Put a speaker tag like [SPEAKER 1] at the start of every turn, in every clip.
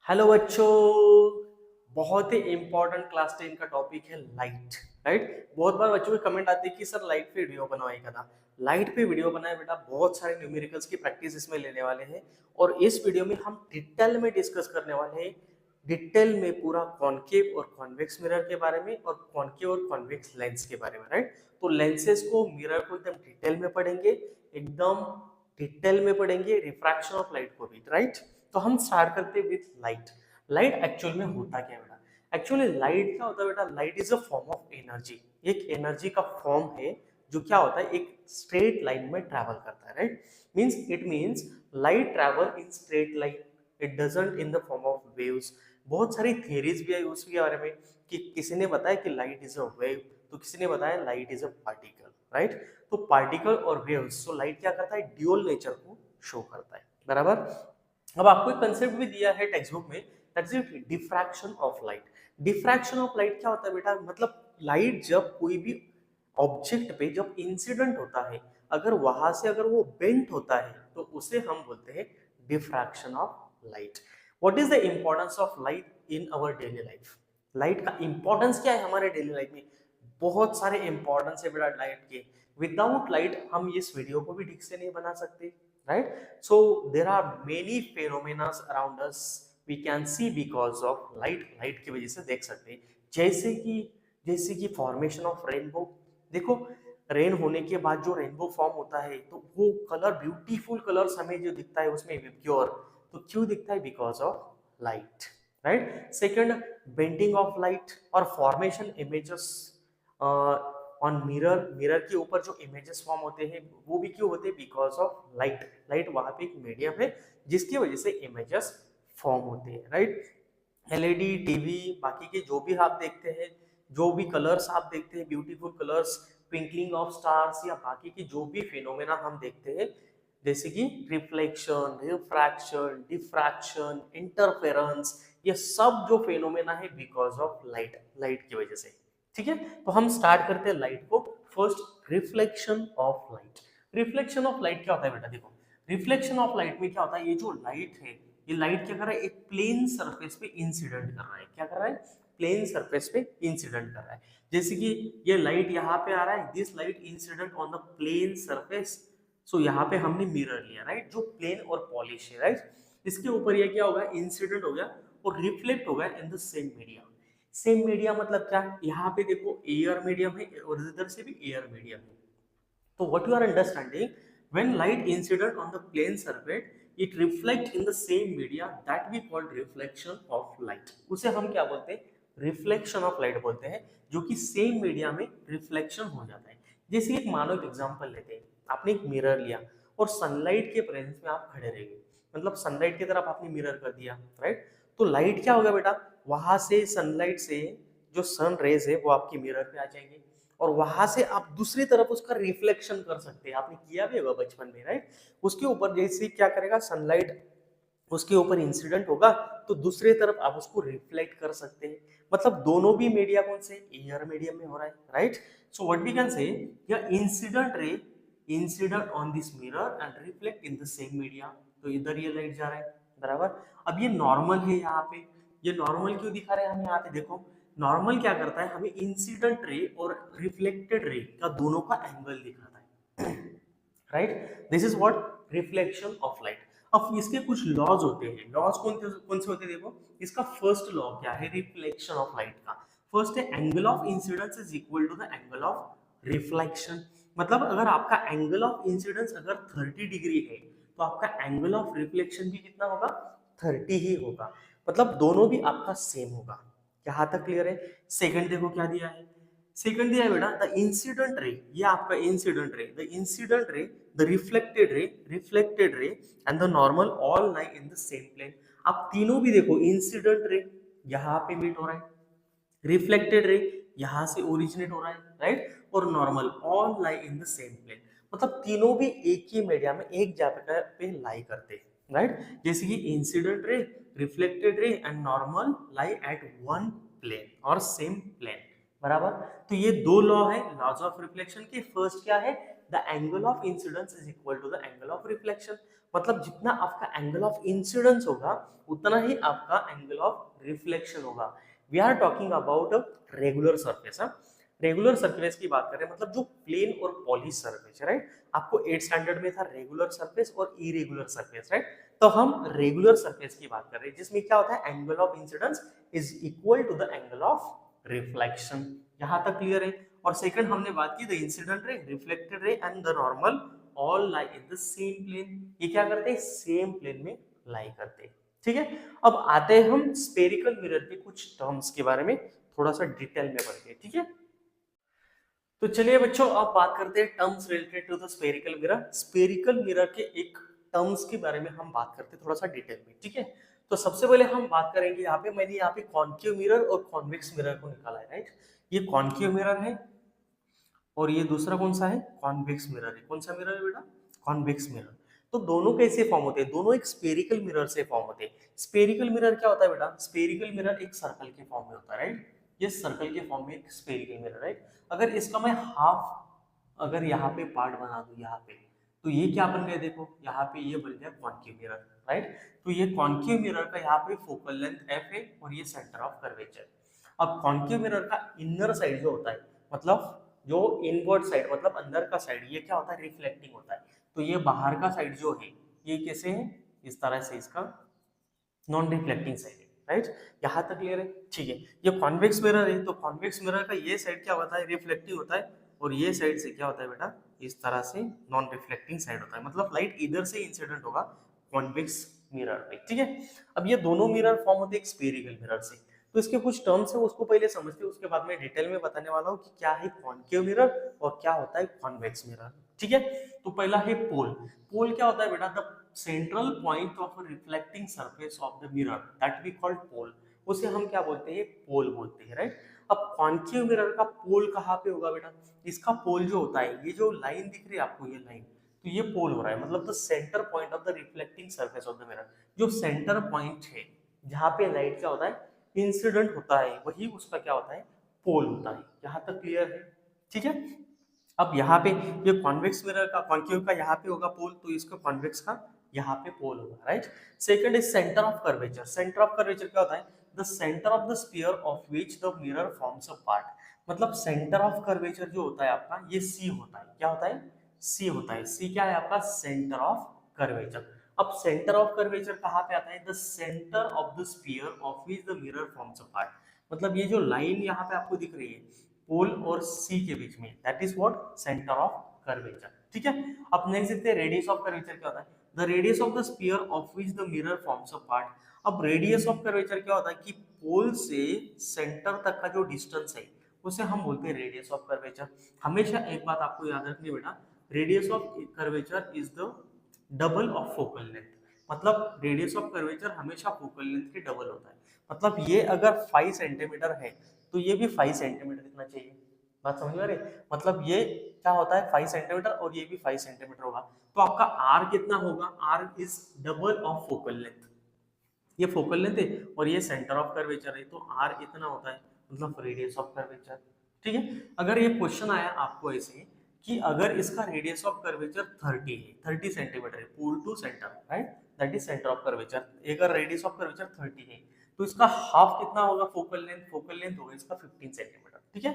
[SPEAKER 1] Hello बच्चों, बहुत ही important class 10 का टॉपिक है लाइट। राइट, बहुत बार बच्चों की कमेंट आती है कि सर लाइट पे वीडियो बनवाएगा था। लाइट पे वीडियो बनाए बेटा, बहुत सारे न्यूमेरिकल्स की प्रैक्टिस इसमें लेने वाले हैं और इस वीडियो में हम डिटेल में डिस्कस करने वाले हैं। डिटेल में पूरा कॉनकेव और कॉन्वेक्स मिरर के बारे में और कॉनकेव और कॉन्वेक्स लेंस के बारे में। राइट, तो लेंसेज को, मिरर को एकदम डिटेल में पढ़ेंगे, एकदम डिटेल में पढ़ेंगे, रिफ्रैक्शन ऑफ लाइट को भी। राइट, तो हम स्टार्ट करते हैं विथ लाइट। लाइट एक्चुअल में होता क्या है बेटा? एक्चुअली लाइट क्या होता है बेटा? Light is a form of energy. एक एनर्जी का फॉर्म है जो क्या होता है, एक स्ट्रेट लाइन में ट्रैवल करता है। Right, means light travel in straight line, it doesn't in the form of waves. बहुत सारी थियरीज भी है उसके बारे में कि किसी ने बताया कि लाइट इज अ वेव, तो किसी ने बताया light is a particle. Right, तो पार्टिकल और वेव्स, तो लाइट क्या करता है, ड्यूअल नेचर को शो करता है। बराबर। अब आपको एक कंसेप्ट भी दिया है टेक्स्ट बुक में, that's it, diffraction of light. Diffraction of light क्या होता है बेटा? मतलब लाइट जब कोई भी ऑब्जेक्ट पे जब इंसिडेंट होता है, अगर वहां से अगर वो बेंट होता है तो उसे हम बोलते हैं diffraction of light. What is the importance of light in our daily life? Light का इंपॉर्टेंस क्या है हमारे डेली लाइफ में? बहुत सारे इंपॉर्टेंस है बेटा लाइट के। विदाउट लाइट हम इस वीडियो को भी ठीक से नहीं बना सकते। Right, so there are many phenomena around us we can see because of light की वजह से देख सकते हैं। जैसे कि फॉर्मेशन ऑफ रेनबो। देखो, रेन होने के बाद जो रेनबो फॉर्म होता है तो वो कलर, ब्यूटीफुल कलर्स हमें जो दिखता है उसमें विप्योर, तो क्यों दिखता है? Because of light. Right, second, bending of light और formation images on mirror. Mirror के ऊपर जो इमेजेस फॉर्म होते हैं वो भी क्यों होते हैं? Because of light. लाइट वहां पे एक मीडियम है जिसकी वजह से इमेजेस फॉर्म होते हैं। राइट, एलईडी, टीवी, बाकी के जो भी आप देखते हैं, जो भी कलर्स आप देखते हैं, beautiful colours, twinkling of stars या बाकी की जो भी फिनोमेना हम देखते हैं, जैसे कि रिफ्लेक्शन, रिफ्रैक्शन, डिफ्रैक्शन, इंटरफेरेंस, ये सब जो फेनोमेना है बिकॉज ऑफ लाइट, लाइट की वजह से। ठीक है, तो हम स्टार्ट करते हैं लाइट को। First, reflection of light. Reflection of light क्या होता है बेटा? देखो, रिफ्लेक्शन ऑफ लाइट में क्या होता है, ये जो लाइट है, ये लाइट क्या कर रहा है, एक प्लेन सरफेस पे इंसिडेंट कर रहा है। क्या कर रहा है? प्लेन सरफेस पे इंसिडेंट कर रहा है। जैसे कि ये लाइट यहाँ पे आ रहा है, this light incident on the plane surface. So यहाँ पे हमने मिरर लिया, राइट, जो प्लेन और पॉलिश है। राइट, इसके ऊपर ये क्या होगा, इंसिडेंट हो गया और रिफ्लेक्ट हो गया इन the same media. Same media मतलब क्या? यहाँ पे देखो एयर मीडियम है और इधर से भी एयर मीडियम है। तो what you are understanding, when light incident on the plane surface, it reflect in the same media, that we call reflection of light। उसे हम क्या बोलते हैं? रिफ्लेक्शन ऑफ लाइट बोलते हैं, जो कि सेम मीडिया में रिफ्लेक्शन हो जाता है। जैसे एक मानो एक एग्जांपल लेते हैं, आपने एक मिरर लिया और सनलाइट के प्रेजेंस में आप खड़े रह गए, मतलब सनलाइट की तरफ आपने मिरर कर दिया। राइट, तो लाइट क्या होगा बेटा? वहां से सनलाइट से जो सन रेज है वो आपके मिरर पे आ जाएंगे और वहां से आप दूसरी तरफ उसका रिफ्लेक्शन कर सकते हैं। आपने किया भी होगा बचपन में। राइट, उसके ऊपर जैसे क्या करेगा, सनलाइट उसके ऊपर इंसिडेंट होगा तो दूसरी तरफ आप उसको रिफ्लेक्ट कर सकते हैं। मतलब दोनों भी मीडिया कौन से? एयर मीडियम में हो रहा है। Right, so what we can say, या incident ray incident on this mirror and reflect in the same media. तो इधर ये लाइट जा रहा है। बराबर। अब ये नॉर्मल है, यहाँ पे ये नॉर्मल क्यों दिखा रहे हैं हम यहाँ पे? देखो, नॉर्मल क्या करता है, हमें इंसिडेंट रे और रिफ्लेक्टेड रे का दोनों का एंगल दिखाता है। Right, this is what reflection of light. अब इसके कुछ लॉज होते हैं। लॉज कौन से होते हैं? देखो, इसका फर्स्ट लॉ क्या है रिफ्लेक्शन ऑफ लाइट का? फर्स्ट है, angle of incidence is equal to the angle of reflection. मतलब अगर आपका एंगल ऑफ इंसिडेंस अगर 30 डिग्री है तो आपका एंगल ऑफ रिफ्लेक्शन भी कितना होगा? 30 ही होगा। मतलब दोनों भी आपका सेम होगा। यहाँ तक क्लियर है? सेकंड देखो क्या दिया है। सेकंड दिया है बेटा, द इंसिडेंट रे, ये आपका incident ray, the incident ray, the reflected ray and the normal all lie in the same plane. आप तीनों भी देखो, इंसिडेंट रे यहाँ पे मीट हो रहा है, रिफ्लेक्टेड रे यहां से ओरिजिनेट हो रहा है। राइट, और normal all lie in the same plane. मतलब तीनों भी एक ही मीडिया में एक जगह पे लाई करते हैं। राइट, जैसे कि incident ray, reflected ray and normal lie at one plane और सेम प्लेन। बराबर। तो ये दो लॉ है लॉज ऑफ रिफ्लेक्शन के। फर्स्ट क्या है? The angle of incidence is equal to the angle of reflection. मतलब जितना आपका एंगल ऑफ इंसिडेंस होगा उतना ही आपका एंगल ऑफ रिफ्लेक्शन होगा। We are talking about a regular surface. Regular surface की बात करें मतलब जो प्लेन और पॉलिश सरफेस है, राइट। आपको 8 स्टैंडर्ड में था रेगुलर सरफेस और इरेगुलर सरफेस, राइट। तो हम रेगुलर सरफेस की बात कर रहे हैं जिसमें क्या होता है, angle of incidence is equal to the angle of reflection. यहां तक क्लियर है। और सेकंड हमने बात की the incident ray, reflected ray and the normal all lie in the same plane. ये क्या करते हैं, सेम प्लेन में लाई करते हैं। ठीक है, अब आते हैं हम स्फेरिकल मिरर के कुछ टर्म्स के बारे में थोड़ा सा डिटेल में पढ़ते हैं। ठीक है, तो चलिए बच्चों अब बात करते हैं terms related to the spherical mirror. Spherical mirror के एक टर्म्स के बारे में हम बात करते हैं थोड़ा सा डिटेल में। ठीक है, तो सबसे पहले हम बात करेंगे यहाँ पे, मैंने यहाँ पे कॉन्केव मिरर और कॉन्वेक्स मिरर को निकाला है, राइट। ये कॉन्केव मिरर है और ये दूसरा कौन सा है, कॉन्वेक्स मिरर है। कौन सा मिरर है बेटा, कॉन्वेक्स मिरर। तो दोनों कैसे फॉर्म होते हैं, दोनों एक स्फेरिकल मिरर से फॉर्म होते हैं। स्फेरिकल मिरर क्या होता है बेटा, स्फेरिकल मिरर एक सर्कल के फॉर्म में होता है, राइट। ये सर्कल के फॉर्म में एक स्फेरिकल मिरर, राइट। अगर इसका मैं हाफ अगर यहाँ पे पार्ट बना दूं यहाँ पे, तो ये क्या बन गया, देखो यहाँ पे ये बन गया कॉन्केव मिरर, राइट। तो ये कॉन्केव मिरर का यहाँ पे फोकल लेंथ एफ है और ये सेंटर ऑफ कर्वेचर। अब कॉन्केव मिरर का इनर साइड जो होता है, मतलब जो इनवर्ड साइड मतलब अंदर का साइड, ये क्या होता है, रिफ्लेक्टिंग होता है। तो ये बाहर का साइड जो है ये कैसे है, इस तरह से इसका नॉन रिफ्लेक्टिंग साइड है, राइट। यहाँ तक क्लियर है। ठीक है, ये कॉन्वेक्स मिरर है, तो कॉन्वेक्स मिरर का ये साइड क्या होता है, रिफ्लेक्टिव होता है और ये साइड से क्या होता है बेटा, इस तरह से नॉन रिफ्लेक्टिंग साइड होता है। मतलब लाइट इधर से इंसिडेंट होगा कॉन्वेक्स मिरर पे। ठीक है, अब ये दोनों मिरर फॉर्म होते हैं स्फेरिकल मिरर से। तो इसके कुछ टर्म्स है उसको पहले समझते हैं, उसके बाद में डिटेल में बताने वाला हूँ कि क्या है कॉन्केव मिरर और क्या होता है कॉन्वेक्स मिरर। ठीक है, तो पहला है पोल। पोल क्या होता है बेटा, the central point of reflecting surface of the mirror that we called pole. उसे हम क्या बोलते हैं, पोल बोलते हैं, राइट। अब कॉन्केव मिरर का पोल कहाँ पे होगा बेटा, इसका पोल जो होता है, ये जो लाइन दिख रही है आपको, ये लाइन, तो ये पोल हो रहा है, मतलब the centre point of the reflecting surface of the mirror. जो सेंटर पॉइंट है जहाँ पे लाइट क्या होता है, इंसिडेंट होता है, वही उसका क्या होता है, पोल होता है। यहाँ तक क्लियर है। ठीक है, अब यहाँ पे ये कॉन्वेक्स मिरर का, कॉन्केव का यहाँ पे होगा पोल, तो इसका कॉन्वेक्स का यहाँ पे पोल होगा, right. Second is centre of curvature. Centre of curvature क्या होता है, the centre of the sphere of which the mirror forms a part. मतलब सेंटर ऑफ कर्वेचर जो होता है आपका, ये सी होता है। क्या होता है, सी होता है। सी क्या है आपका, सेंटर ऑफ कर्वेचर। अब सेंटर ऑफ कर्वेचर कहाँ पे आता है, the centre of the sphere of which the mirror forms a part. मतलब ये जो लाइन यहाँ पे आपको दिख रही है पोल और सी के बीच में, that is what, centre of curvature. ठीक है, अब नेक्स्ट देखते हैं रेडियस ऑफ कर्वेचर क्या होता है, the radius of the sphere of which the mirror forms a part. अब रेडियस ऑफ कर्वेचर क्या होता है कि पोल से सेंटर तक का जो डिस्टेंस है उसे हम बोलते हैं रेडियस ऑफ कर्वेचर। हमेशा एक बात आपको याद रखनी बेटा, radius of curvature is the double of focal length. मतलब रेडियस ऑफ कर्वेचर हमेशा फोकल लेंथ के डबल होता है। मतलब ये अगर 5 सेंटीमीटर है तो ये भी 5 सेंटीमीटर दिखना चाहिए। बात समझ में आ रही है? मतलब ये क्या होता है 5 सेंटीमीटर और ये भी 5 सेंटीमीटर होगा, तो आपका आर कितना होगा, R is double of focal length. ये फोकल लेंथ है और ये सेंटर ऑफ कर्वेचर है, तो आर इतना होता है, मतलब रेडियस ऑफ कर्वेचर। ठीक है, अगर ये क्वेश्चन आया आपको ऐसे कि अगर इसका रेडियस ऑफ कर्वेचर 30 है, 30 सेंटीमीटर है, pole to centre, right, that is centre of curvature. अगर रेडियस ऑफ कर्वेचर 30 है तो इसका हाफ कितना होगा फोकल लेंथ, फोकल लेंथ होगा इसका 15 सेंटीमीटर। ठीक है,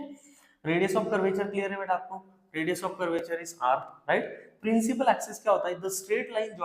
[SPEAKER 1] रेडियस ऑफ कर्वेचर क्लियर है बेटा आपको, radius of curvature is R, right. Principal axis क्या होता है, the straight line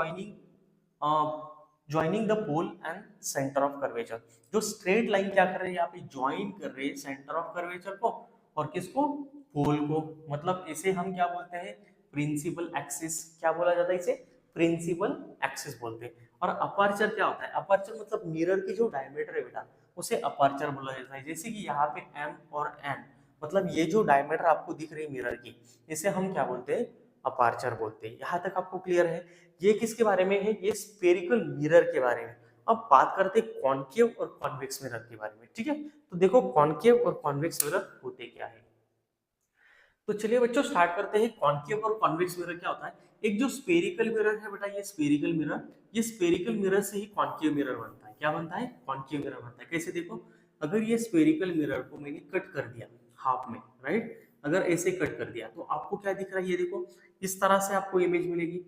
[SPEAKER 1] joining the pole and centre of curvature. जो स्ट्रेट लाइन क्या कर रही है, यहाँ पे ज्वाइन कर रही है सेंटर ऑफ कर्वेचर को और किसको, पोल को। मतलब इसे हम क्या बोलते हैं, प्रिंसिपल एक्सिस। क्या बोला जाता है इसे, प्रिंसिपल एक्सिस बोलते हैं। और अपर्चर क्या होता है, अपर्चर मतलब मिरर की जो डायमीटर है बेटा उसे अपर्चर बोला जाता है। जैसे कि यहाँ पे एम और एन, मतलब ये जो डायमीटर आपको दिख रही है मिरर की, इसे हम क्या बोलते हैं, अपर्चर बोलते हैं। यहाँ तक आपको क्लियर है। ये किसके बारे में है, ये स्फेरिकल मिरर के बारे में। अब बात करते हैं कॉन्केव और कॉन्वेक्स मिरर के बारे में। ठीक है, तो देखो कॉन्केव और कॉन्वेक्स मिरर होते क्या है। तो चलिए बच्चों स्टार्ट करते हैं, कॉन्केव और कॉन्वेक्स मिरर क्या होता है। एक जो स्फेरिकल मिरर है बेटा, ये स्फेरिकल मिरर, ये स्फेरिकल मिरर से ही कॉन्केव मिरर बनता है। क्या बनता है, कॉन्केव मिरर बनता है। कैसे देखो, अगर ये स्फेरिकल मिरर को मैंने कट कर दिया हाफ में, राइट, अगर ऐसे कट कर दिया तो आपको क्या दिख रहा है, ये देखो इस तरह से आपको इमेज मिलेगी,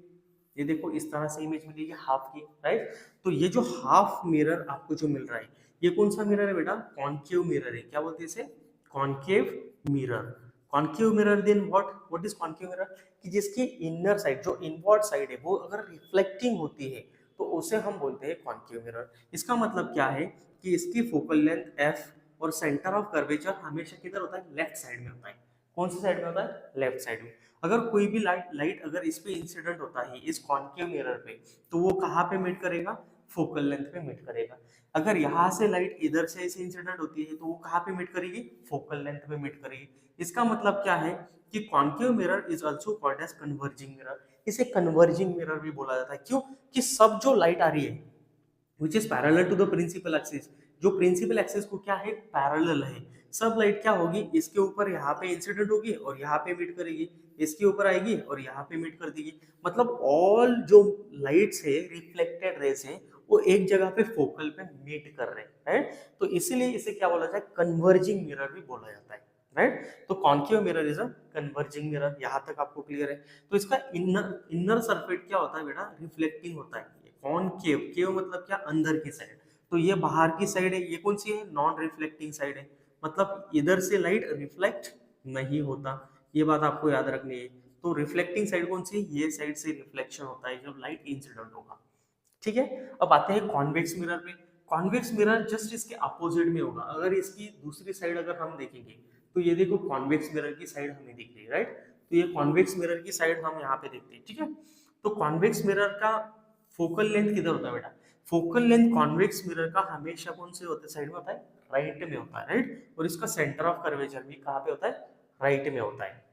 [SPEAKER 1] ये देखो इस तरह से इमेज मिलेगी हाफ की, राइट। तो ये जो हाफ मिरर आपको जो मिल रहा है, ये कौन सा मिरर है बेटा, कॉन्केव मिरर है। क्या बोलते हैं इसे, concave mirror. Concave mirror then what is concave mirror, कि जिसकी इनर साइड जो इनवर्ड साइड है वो अगर रिफ्लेक्टिंग होती है तो उसे हम बोलते हैं कॉन्केव मिरर। इसका मतलब क्या है कि इसकी फोकल लेंथ एफ और सेंटर ऑफ कर्वेचर हमेशा किधर होता है, लेफ्ट साइड में होता है। कौन सी साइड में होता है, लेफ्ट साइड में। अगर कोई भी लाइट अगर इस पे इंसिडेंट होता है इस कॉन्केव मिरर पे, तो वो कहाँ पे मीट करेगा, फोकल लेंथ पे मीट करेगा। अगर यहाँ से लाइट इधर से ऐसे इंसिडेंट होती है तो वो कहाँ पे मीट करेगी, फोकल लेंथ पे मीट करेगी। इसका मतलब क्या है कि concave mirror is also called as converging mirror. इसे कन्वर्जिंग मिरर भी बोला जाता है। क्यों, कि सब जो लाइट आ रही है which is parallel to the principal axis, जो प्रिंसिपल एक्सिस को क्या है, पैरेलल है। सब लाइट क्या होगी, इसके ऊपर यहाँ पे इंसिडेंट होगी और यहाँ पे मीट करेगी, इसके ऊपर आएगी और यहाँ पे मीट कर देगी। मतलब ऑल जो लाइट्स है, रिफ्लेक्टेड रेस है, वो एक जगह पे फोकल पे मीट कर रहे हैं, राइट। तो इसीलिए इसे क्या बोला जाए, कन्वर्जिंग मिरर भी बोला जाता है, राइट। तो concave mirror is a converging mirror. यहाँ तक आपको क्लियर है। तो इसका इनर सरफेस क्या होता है बेटा, रिफ्लेक्टिंग होता है। कॉनकेव, केव मतलब क्या, अंदर की साइड। तो ये बाहर की साइड है, ये कौन सी है, नॉन रिफ्लेक्टिंग साइड है। मतलब इधर से लाइट रिफ्लेक्ट नहीं होता, ये बात आपको याद रखनी है। तो रिफ्लेक्टिंग साइड कौन सी है, ये साइड से रिफ्लेक्शन होता है जब लाइट इंसिडेंट होगा, ठीक है। अब आते हैं कॉन्वेक्स मिरर पे। कॉन्वेक्स मिरर जस्ट इसके अपोजिट में होगा। अगर इसकी दूसरी साइड अगर हम देखेंगे तो ये देखो कॉन्वेक्स मिरर की साइड हमें दिख रही है, राइट। तो ये कॉन्वेक्स मिरर की साइड हम यहाँ पे देखते हैं, ठीक है। तो कॉन्वेक्स मिरर का फोकल लेंथ किधर होता है बेटा, फोकल लेंथ कॉन्वेक्स मिरर का हमेशा कौन से होते साइड में होता है, राइट में होता है, राइट। और इसका सेंटर ऑफ कर्वेचर भी कहाँ पे होता है, राइट में होता है।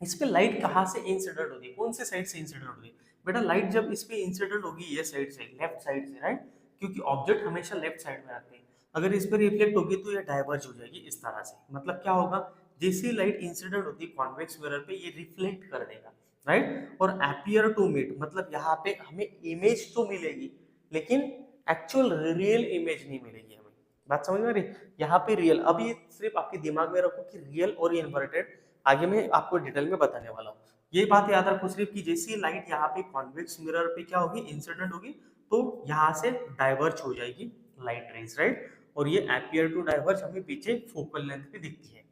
[SPEAKER 1] इस पे लाइट कहाँ से इंसिडेंट होती है, कौन से साइड से इंसिडेंट होती है बेटा, लाइट जब इस पे इंसिडेंट होगी ये साइड से, लेफ्ट साइड से, राइट। क्योंकि ऑब्जेक्ट हमेशा लेफ्ट साइड में आते हैं। अगर इस पे रिफ्लेक्ट होगी तो ये डाइवर्ज हो जाएगी इस तरह से। मतलब क्या होगा, जैसी लाइट इंसिडेंट होती है कॉन्वेक्स मिरर पे, ये रिफ्लेक्ट कर देगा, राइट। और अपीयर टू मीट, मतलब यहाँ पे हमें इमेज तो मिलेगी लेकिन एक्चुअल रियल इमेज नहीं मिलेगी हमें। बात समझ में आ रही है, यहाँ पे रियल, अब ये सिर्फ आपके दिमाग में रखो कि रियल और इन्वर्टेड आगे मैं आपको डिटेल में बताने वाला हूँ। ये बात याद रखो सिर्फ कि जैसी लाइट यहाँ पे कॉन्वेक्स मिरर पे क्या होगी, इंसिडेंट होगी, तो यहाँ से डाइवर्ज हो जाएगी लाइट रेज, राइट। और ये अपीयर टू डाइवर्ज हमें पीछे फोकल लेंथ पे दिखती है।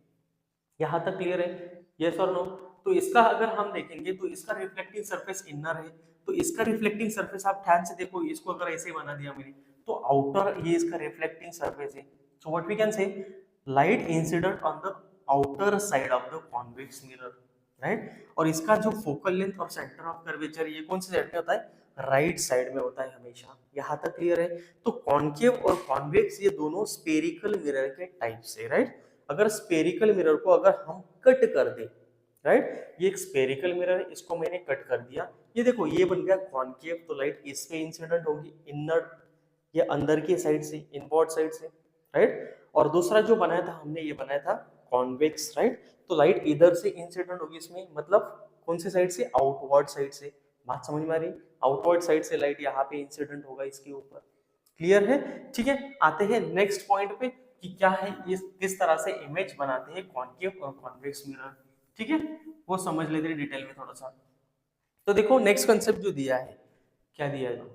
[SPEAKER 1] यहाँ तक क्लियर है, यस और नो। तो इसका अगर हम देखेंगे तो इसका रिफ्लेक्टिंग सरफेस इनर है। तो इसका रिफ्लेक्टिंग सरफेस आप ध्यान से देखो, इसको अगर ऐसे बना दिया मैंने तो आउटर ये इसका रिफ्लेक्टिंग सरफेस है। So what we can say, light incident on the outer side of the convex mirror, right. और इसका जो फोकल लेंथ और सेंटर ऑफ कर्वेचर ये कौन सी साइड में होता है, राइट साइड में होता है हमेशा। यहाँ तक क्लियर है। तो कॉन्केव और कॉन्वेक्स ये दोनों स्पेरिकल मिरर के टाइप्स है, राइट। अगर स्पेरिकल मिरर को अगर हम कट कर दें, राइट, ये एक स्पेरिकल मिरर है, इसको मैंने कट कर दिया, ये देखो ये बन गया कॉन्केव। तो लाइट इस पे इंसिडेंट होगी इनर, ये अंदर की साइड से, इनवर्ड साइड से, राइट। और दूसरा जो बनाया था हमने, ये बनाया था कॉन्वेक्स, राइट। तो लाइट इधर से इंसिडेंट होगी इसमें, मतलब कौन सी साइड से, आउटवर्ड साइड से। बात समझ में आ रही है, आउटवर्ड साइड से लाइट यहाँ पे इंसिडेंट होगा इसके ऊपर। क्लियर है, ठीक है। आते हैं नेक्स्ट पॉइंट पे कि क्या है, ये किस तरह से इमेज बनाते हैं कॉन्केव और कॉन्वेक्स मिरर, ठीक है। वो समझ लेते हैं डिटेल में थोड़ा सा। तो देखो नेक्स्ट कंसेप्ट जो दिया है, क्या दिया है,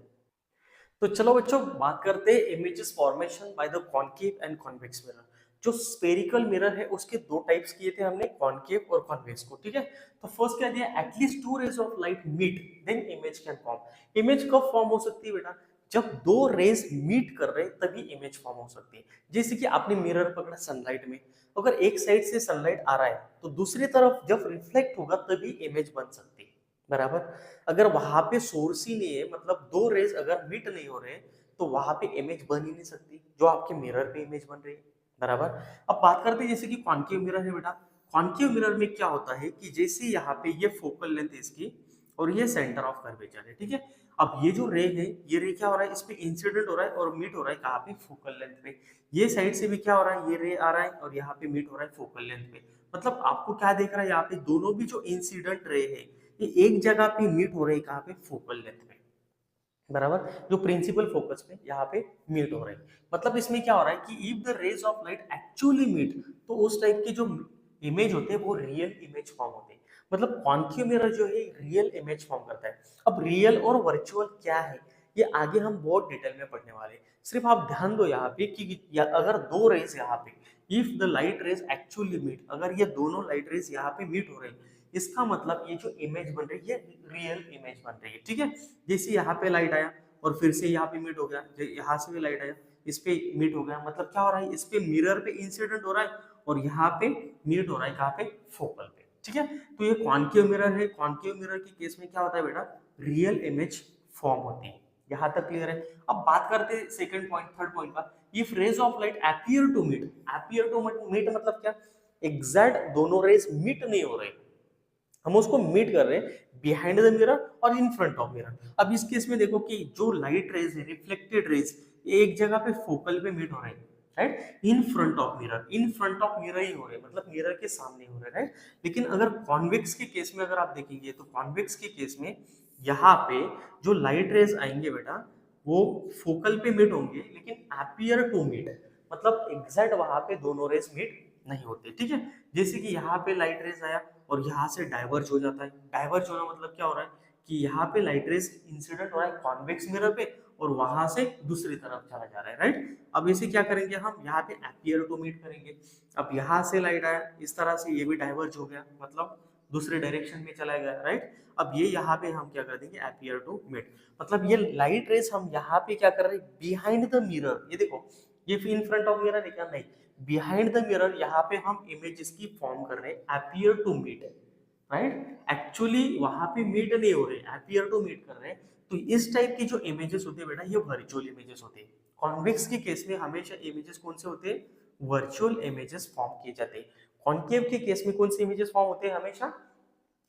[SPEAKER 1] तो चलो बच्चों बात करते हैं images formation by the concave and convex mirror. जो स्पेरिकल मिरर है उसके दो टाइप्स किए थे हमने, कॉन्केव और कॉन्वेक्स को, ठीक है। तो फर्स्ट क्या दिया, at least two rays of light meet then image can form. Image कब फॉर्म हो सकती है बेटा, जब दो रेज मीट कर रहे हैं तभी इमेज फॉर्म हो सकती है। जैसे कि आपने मिरर पकड़ा सनलाइट में, अगर एक साइड से सनलाइट आ रहा है तो दूसरी तरफ जब रिफ्लेक्ट होगा तभी इमेज बन सकती है, बराबर। अगर वहां पे सोर्स ही नहीं है, मतलब दो रेज अगर मीट नहीं हो रहे तो वहां पे इमेज बन ही नहीं सकती जो आपके मिरर पे इमेज बन रही है, बराबर। अब बात करते हैं जैसे कि कॉन्केव मिरर है बेटा। कॉन्केव मिरर में क्या होता है कि जैसे यहाँ पे ये फोकल लेंथ है इसकी और ये सेंटर ऑफ कर्वेचर है, ठीक है। अब ये जो रे है, ये रे क्या हो रहा है, इस पे इंसिडेंट हो रहा है और मीट हो रहा है कहाँ पे, फोकल लेंथ पे। ये साइड से भी क्या हो रहा है, ये रे आ रहा है और यहाँ पे मीट हो रहा है फोकल लेंथ पे। मतलब आपको क्या देख रहा है, यहाँ पे दोनों भी जो इंसिडेंट रे है ये एक जगह पे मीट हो रही है कहाँ पे, फोकल लेंथ पे, बराबर। जो प्रिंसिपल फोकस पे यहाँ पे मीट हो रहा है। मतलब इसमें क्या हो रहा है कि if the rays of light actually meet, तो उस टाइप की जो इमेज होते हैं वो रियल इमेज फॉर्म होते हैं। मतलब कॉन्केव मिरर जो है रियल इमेज फॉर्म करता है। अब रियल और वर्चुअल क्या है ये आगे हम बहुत डिटेल में पढ़ने वाले हैं। सिर्फ आप ध्यान दो यहाँ पे कि अगर दो रेज यहाँ पे, if the light rays actually meet, अगर ये दोनों लाइट रेज यहाँ पे मीट हो रही है, इसका मतलब ये जो इमेज बन रही है रियल इमेज बन रही है। ठीक है, जैसे यहाँ पे लाइट आया और फिर से यहाँ पे मीट हो गया, यहाँ से भी लाइट आया इस पे मीट हो गया, मतलब क्या हो रहा है, इस पे मिरर पे इंसिडेंट हो रहा है और यहाँ पे मीट हो रहा है कहाँ पे, फोकल पे। ठीक है, तो ये कॉन्केव मिरर है। कॉन्केव मिरर के केस में क्या होता है बेटा, रियल इमेज फॉर्म होती है। यहाँ तक क्लियर है। अब बात करते हैं सेकंड पॉइंट, थर्ड पॉइंट का। If rays of light appear to meet, appear to meet मतलब क्या, एग्जैक्ट दोनों रेज मीट नहीं हो रहे, हम उसको मीट कर रहे हैं बिहाइंड द मिरर और इन फ्रंट ऑफ मिरर। अब इस केस में देखो कि जो लाइट रेज है, रिफ्लेक्टेड रेज, एक जगह पे फोकल पे मीट हो रहे हैं, right, in front of mirror, in front of mirror ही हो रहे हैं, मतलब मिरर के सामने हो रहे हैं, राइट। लेकिन अगर कॉन्वेक्स के केस में अगर आप देखेंगे तो कॉन्वेक्स के केस में यहाँ पे जो लाइट रेज आएंगे बेटा वो फोकल पे मीट होंगे, लेकिन अपीयर टू मीट, मतलब एग्जैक्ट वहां पे दोनों रेज मीट नहीं होते। ठीक है, जैसे कि यहाँ पे लाइट रेज आया और यहाँ से डाइवर्ज हो जाता है। डाइवर्ज होना मतलब क्या हो रहा है कि यहाँ पे लाइट रेज इंसिडेंट हो रहा है कॉन्वेक्स मिरर पे और वहां से दूसरी तरफ चला जा रहा है, राइट। अब इसे क्या करेंगे हम, यहाँ पे अपीयर टू मीट करेंगे। अब यहाँ से लाइट आया इस तरह से, ये भी डाइवर्ज हो गया, मतलब दूसरे डायरेक्शन में चला गया, राइट। अब ये यहाँ पे हम क्या कर देंगे, अपीयर टू मीट, मतलब ये लाइट रेज हम यहाँ पे क्या कर रहे हैं, बिहाइंड द मिरर। ये देखो ये इन फ्रंट ऑफ मिरर है क्या, नहीं, बिहाइंड द मिरर यहाँ पे हम इमेजेस की फॉर्म कर रहे हैं appear to meet, right. Actually वहां पे मीट नहीं हो रहे, अपीयर टू मीट कर रहे हैं। तो इस टाइप की जो इमेजेस होते हैं बेटा ये वर्चुअल इमेजेस होते हैं। कॉन्वेक्स के केस में हमेशा इमेजेस कौन से होते हैं, वर्चुअल इमेजेस फॉर्म किए जाते हैं। कॉन्केव के केस में कौन से इमेजेस फॉर्म होते हैं, हमेशा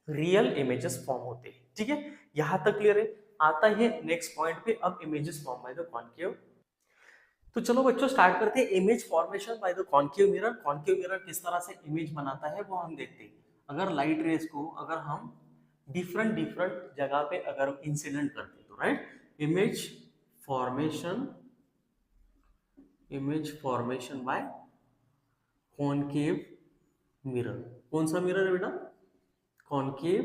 [SPEAKER 1] रियल इमेजेस फॉर्म होते हैं। ठीक है, यहां तक क्लियर है। आता है नेक्स्ट पॉइंट पे, अब images form by the concave. तो चलो बच्चों स्टार्ट करते हैं image formation by the concave mirror. Concave mirror किस तरह से इमेज बनाता है वो हम देखते हैं। अगर लाइट रेज को अगर हम डिफरेंट डिफरेंट जगह पे अगर इंसिडेंट करते हैं तो, right, image formation, image formation by concave mirror. कौन सा मिरर है बेटा, concave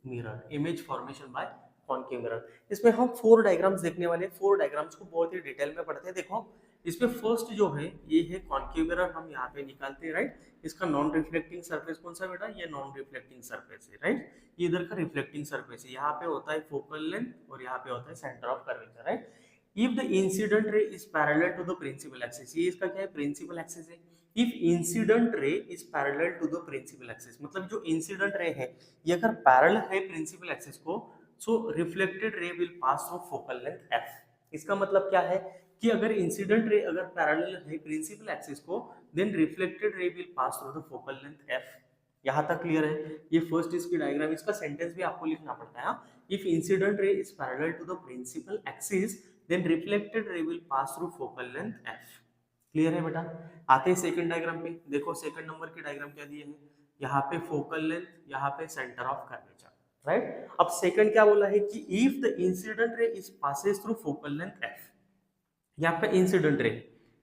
[SPEAKER 1] mirror, image formation by concave mirror. इसमें हम 4 डायग्राम्स देखने वाले हैं। 4 डायग्राम्स को बहुत ही डिटेल में पढ़ते हैं। देखो इसमें फर्स्ट जो है ये है कॉन्केव मिरर, हम यहाँ पे निकालते हैं, राइट। इसका नॉन रिफ्लेक्टिंग सरफेस कौन सा बेटा, ये नॉन रिफ्लेक्टिंग सरफेस है, राइट। ये इधर का रिफ्लेक्टिंग सरफेस है, यहाँ पे होता है फोकल लेंथ और यहाँ पे होता है centre of curvature, right. If the incident ray is parallel to the principal axis, ये इसका क्या है, प्रिंसिपल एक्सिस है। If incident ray is parallel to the principal axis, मतलब जो इंसिडेंट रे है ये अगर पैरेलल है प्रिंसिपल एक्सिस को, so reflected ray will pass through focal length F. इसका मतलब क्या है कि अगर इंसिडेंट रे अगर पैरेलल है प्रिंसिपल एक्सिस को, then reflected ray will pass through the focal length F. यहाँ तक क्लियर है। ये फर्स्ट इसकी डायग्राम, इसका सेंटेंस भी आपको लिखना पड़ता है। If incident ray is parallel to the principal axis then reflected ray will pass through focal length F. Clear है बेटा। आते हैं सेकंड डायग्राम पे। देखो सेकंड नंबर की डायग्राम क्या दी है, यहाँ पे फोकल लेंथ, यहाँ पे सेंटर ऑफ कर्वेचर, राइट। अब सेकंड क्या बोला है कि if the incident ray is passes through focal length F, यहाँ पे incident ray,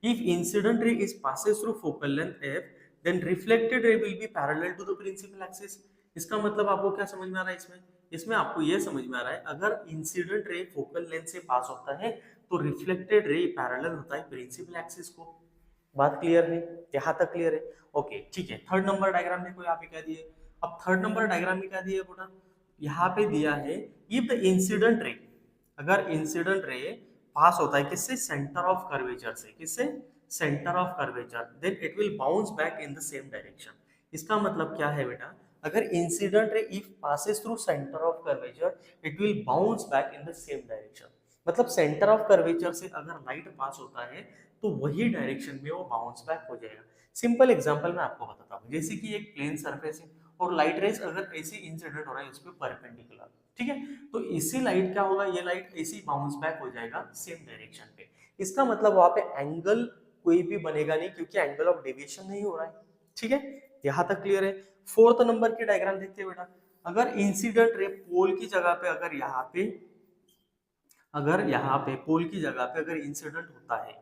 [SPEAKER 1] if incident ray is passes through focal length F then reflected ray will be parallel to the principal axis. इसका मतलब आपको क्या समझ में आ रहा है इसमें, इसमें आपको यह समझ में आ रहा है अगर इंसिडेंट रे फोकल लेंथ से पास होता है तो रिफ्लेक्टेड रे पैरेलल होता है प्रिंसिपल एक्सिस को। बात क्लियर है, यहाँ तक क्लियर है। ओके ठीक है। थर्ड नंबर डायग्राम देखो यहाँ पे क्या दिया है। अब थर्ड नंबर डायग्राम में क्या दिया है बेटा, यहाँ पे दिया है इफ द इंसिडेंट रे, अगर इंसिडेंट रे पास होता है किससे, सेंटर ऑफ कर्वेचर से, किससे, centre of curvature, then it will bounce back in the same direction. इसका मतलब क्या है बेटा, अगर incident ray if passes through centre of curvature it will bounce back in the same direction. मतलब centre of curvature से अगर light pass होता है तो वही डायरेक्शन में वो बाउंस बैक हो जाएगा। सिंपल एग्जांपल मैं आपको बताता हूँ, जैसे कि एक प्लेन सरफेस है और लाइट रेज अगर ऐसे इंसिडेंट हो रहा है उस पर परपेंडिकुलर, ठीक है, तो इसी लाइट क्या होगा, ये लाइट ऐसी बाउंस बैक हो जाएगा सेम डायरेक्शन पे। इसका मतलब वहां पे एंगल कोई भी बनेगा नहीं क्योंकि एंगल ऑफ डेविएशन नहीं हो रहा है। ठीक है, यहां तक क्लियर है। फोर्थ नंबर की डायग्राम देखते हैं बेटा। अगर इंसिडेंट रे पोल की जगह पे अगर यहाँ पे पोल की जगह पे अगर इंसिडेंट होता है,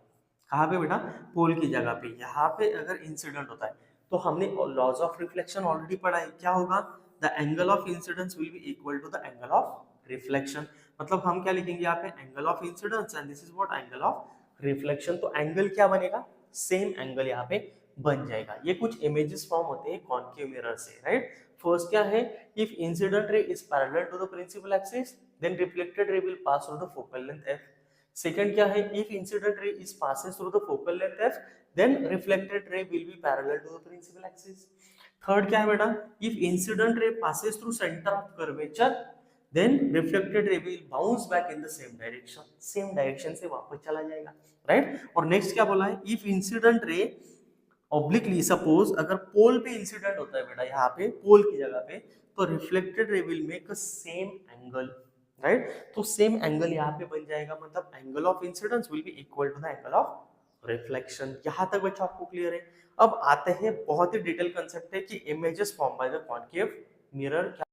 [SPEAKER 1] कहाँ पे बेटा, पोल की जगह पे, यहाँ पे अगर इंसिडेंट होता है तो हमने लॉज ऑफ रिफ्लेक्शन ऑलरेडी पढ़ा है, क्या होगा, the angle of incidence will be equal to the angle of reflection. मतलब हम क्या लिखेंगे यहाँ पे, angle of incidence and this is what, angle of reflection. तो एंगल क्या बनेगा, सेम एंगल यहाँ पे बन जाएगा। ये कुछ इमेजेस फॉर्म होते हैं कॉन्केव मिरर से, राइट। फर्स्ट क्या है, if incident ray is parallel to the principal axis then reflected ray will pass through the focal length F. Second क्या है, if incident ray is passing through the focal length F then reflected ray will be parallel to the principal axis. Third क्या है बेटा, if incident ray passes through center of curvature then reflected ray will bounce back in the same direction, same direction से वापस चला जाएगा, right. और next क्या बोला है, if incident ray obliquely, suppose अगर पोल पे इंसिडेंट होता है बेटा, यहाँ पे पोल की जगह पे, तो reflected ray will make a same angle, right. तो सेम एंगल यहाँ पे बन जाएगा, मतलब angle of incidence will be equal to the angle of reflection. यहाँ तक बच्चों आपको क्लियर है। अब आते हैं बहुत ही डिटेल कंसेप्ट है कि images form by the concave mirror